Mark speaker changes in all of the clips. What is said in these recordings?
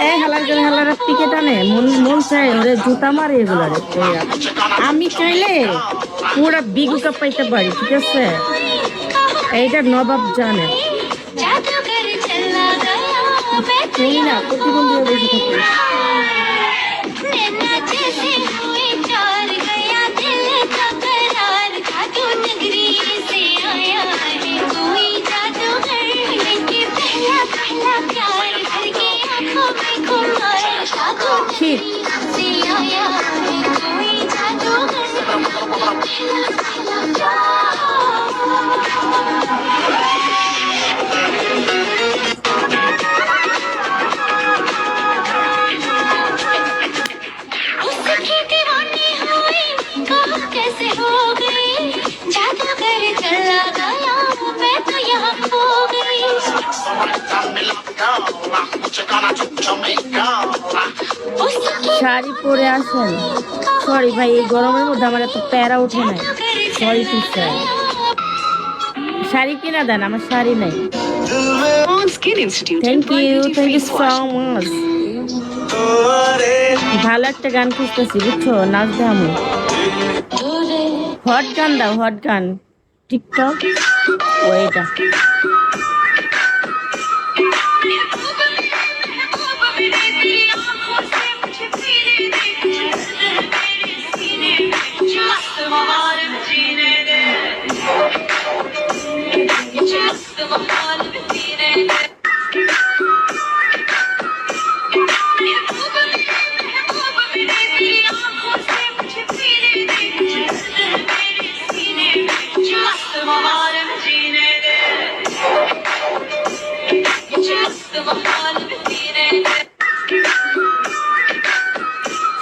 Speaker 1: এই হালার করে হালারা পিকে টানে মন মন চায় ওরে জুতা মারে এগুলারে আমি চাইলে পুরা বিগু কাপ পাইতে পারি ঠিক আছে এইটা নবাব জানে তুই না প্রতিবন্ধী বেশি থাকে ঠিক শাড়ি পরে আসেন সরি ভাই এই গরমের মধ্যে আমার এত প্যারা উঠে নাই সরি টিচার শাড়ি কিনা দেন আমার শাড়ি নাই থ্যাংক ইউ সো মাচ ভালো একটা গান খুঁজতেছি বুঝছো নাচবে আমি হট গান দাও হট গান টিকটক ও এটা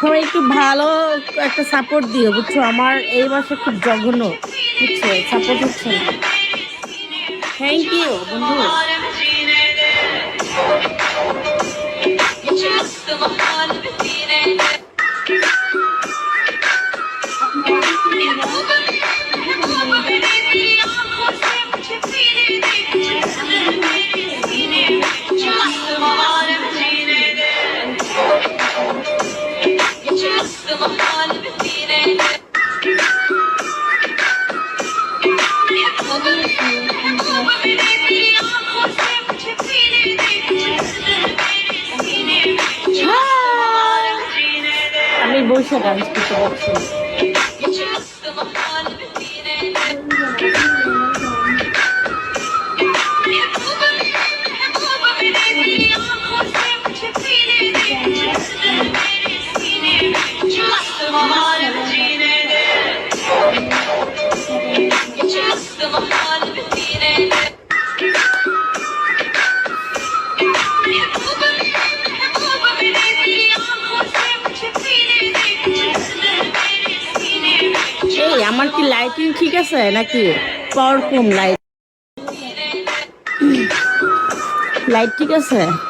Speaker 1: সবাই একটু ভালো একটা সাপোর্ট দিও বুঝছো আমার এই মাসে খুব জঘন্য বুঝছো সাপোর্ট হচ্ছে না থ্যাংক ইউ বন্ধু আমি বসে ডান্স করতে পারছি আমার কি লাইটিং ঠিক আছে নাকি পাওয়ার কম লাইট ঠিক আছে